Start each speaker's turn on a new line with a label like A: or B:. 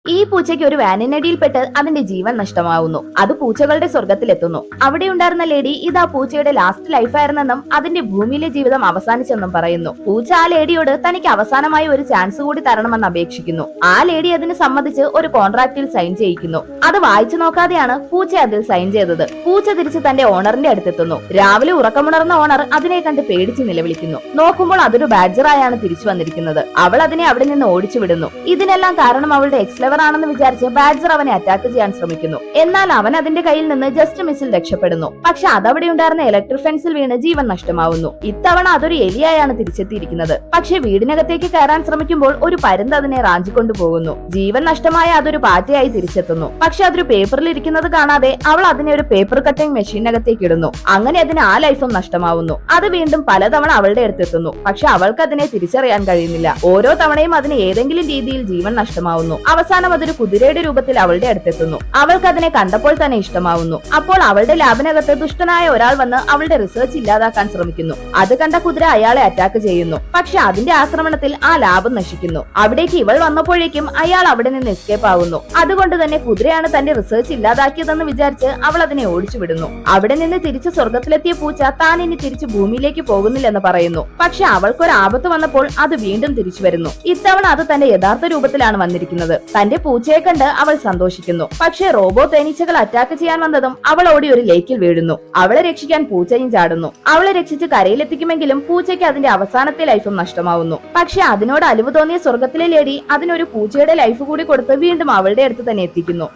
A: ഈ പൂച്ചയ്ക്ക് ഒരു വാനിനടിയിൽപ്പെട്ട് അതിന്റെ ജീവൻ നഷ്ടമാവുന്നു. അത് പൂച്ചകളുടെ സ്വർഗത്തിലെത്തുന്നു. അവിടെ ഉണ്ടായിരുന്ന ലേഡി ഇത് ആ പൂച്ചയുടെ ലാസ്റ്റ് ലൈഫായിരുന്നെന്നും അതിന്റെ ഭൂമിയിലെ ജീവിതം അവസാനിച്ചെന്നും പറയുന്നു. പൂച്ച ആ ലേഡിയോട് തനിക്ക് അവസാനമായി ഒരു ചാൻസ് കൂടി തരണമെന്ന് അപേക്ഷിക്കുന്നു. ആ ലേഡി അതിന് സമ്മതിച്ച് ഒരു കോൺട്രാക്റ്റിൽ സൈൻ ചെയ്യിക്കുന്നു. അത് വായിച്ചു നോക്കാതെയാണ് പൂച്ച അതിൽ സൈൻ ചെയ്തത്. പൂച്ച തിരിച്ച് തന്റെ ഓണറിന്റെ അടുത്തെത്തുന്നു. രാവിലെ ഉറക്കമുണർന്ന ഓണർ അതിനെ കണ്ട് പേടിച്ച് നിലവിളിക്കുന്നു. നോക്കുമ്പോൾ അതൊരു ബാഡ്ജറായാണ് തിരിച്ചു വന്നിരിക്കുന്നത്. അവൾ അതിനെ അവിടെ നിന്ന് ഓടിച്ചു വിടുന്നു. ഇതിനെല്ലാം കാരണം അവളുടെ എക്സ് ലവർ ആണെന്ന് വിചാരിച്ച് ബാഡ്ജർ അവനെ അറ്റാക്ക് ചെയ്യാൻ ശ്രമിക്കുന്നു. എന്നാൽ അവൻ അതിന്റെ കയ്യിൽ നിന്ന് ജസ്റ്റ് മിസ്സിൽ രക്ഷപ്പെടുന്നു. പക്ഷെ അതവിടെ ഉണ്ടായിരുന്ന ഇലക്ട്രിക് ഫെൻസിൽ വീണ് ജീവൻ നഷ്ടമാവുന്നു. ഇത്തവണ അതൊരു എലിയായാണ് തിരിച്ചെത്തിയിരിക്കുന്നത്. പക്ഷെ വീടിനകത്തേക്ക് കയറാൻ ശ്രമിക്കുമ്പോൾ ഒരു പരുന്ത് അതിനെ റാഞ്ചിക്കൊണ്ടു പോകുന്നു. ജീവൻ നഷ്ടമായ അതൊരു പാറ്റയായി തിരിച്ചെത്തുന്നു. പക്ഷെ അതൊരു പേപ്പറിൽ ഇരിക്കുന്നത് കാണാതെ അവൾ അതിനെ ഒരു പേപ്പർ കട്ടിംഗ് മെഷീനകത്തേക്ക് ഇടുന്നു. അങ്ങനെ അതിന് ആ ലൈഫും നഷ്ടമാവുന്നു. അത് വീണ്ടും പലതവണ അവളുടെ അടുത്തെത്തുന്നു. പക്ഷെ അവൾക്ക് അതിനെ തിരിച്ചറിയാൻ കഴിയുന്നില്ല. ഓരോ തവണയും അതിന് ഏതെങ്കിലും രീതിയിൽ ജീവൻ നഷ്ടമാവുന്നു. അവസാനം അതൊരു കുതിരയുടെ രൂപത്തിൽ അവളുടെ അടുത്തെത്തുന്നു. അവൾക്ക് അതിനെ കണ്ടപ്പോൾ തന്നെ ഇഷ്ടമാവുന്നു. അപ്പോൾ അവളുടെ ലാബിനകത്ത് ദുഷ്ടനായ ഒരാൾ വന്ന് അവളുടെ റിസർച്ച് ഇല്ലാതാക്കാൻ ശ്രമിക്കുന്നു. അത് കണ്ട കുതിര അയാളെ അറ്റാക്ക് ചെയ്യുന്നു. പക്ഷെ അതിന്റെ ആക്രമണത്തിൽ ആ ലാബ് നശിക്കുന്നു. അവിടേക്ക് ഇവൾ വന്നപ്പോഴേക്കും അയാൾ അവിടെ നിന്ന് എസ്കേപ്പ് ആവുന്നു. അതുകൊണ്ട് തന്നെ കുതിരയാണ് തന്റെ റിസർച്ച് ഇല്ലാതാക്കിയതെന്ന് വിചാരിച്ച് അവൾ അതിനെ ഓടിച്ചു വിടുന്നു. അവിടെ നിന്ന് തിരിച്ച് സ്വർഗത്തിലെത്തിയ പൂച്ച താൻ ഇനി തിരിച്ച് ഭൂമിയിലേക്ക് പോകുന്നില്ലെന്ന് പറയുന്നു. പക്ഷെ അവൾക്കൊരു ആപത്ത് വന്നപ്പോൾ അത് വീണ്ടും തിരിച്ചു വരുന്നു. ഇത്തവണ അത് തന്റെ യഥാർത്ഥ രൂപത്തിലാണ് വന്നിരിക്കുന്നത്. തന്റെ പൂച്ചയെ കണ്ട് അവൾ സന്തോഷിക്കുന്നു. പക്ഷേ റോബോ തേനീച്ചകൾ അറ്റാക്ക് ചെയ്യാൻ വന്നതും അവൾ ഓടി ഒരു ലേക്കിൽ വീഴുന്നു. അവളെ രക്ഷിക്കാൻ പൂച്ചയും ചാടുന്നു. അവളെ രക്ഷിച്ച് കരയിലെത്തിക്കുമെങ്കിലും പൂച്ചയ്ക്ക് അതിന്റെ അവസാനത്തെ ലൈഫും നഷ്ടമാവുന്നു. പക്ഷെ അതിനോട് അലിവ് തോന്നിയ സ്വർഗത്തിലെ ലേഡി അതിനൊരു പൂച്ചയുടെ ലൈഫ് കൂടി കൊടുത്ത് വീണ്ടും അവളുടെ അടുത്ത് തന്നെ എത്തിക്കുന്നു.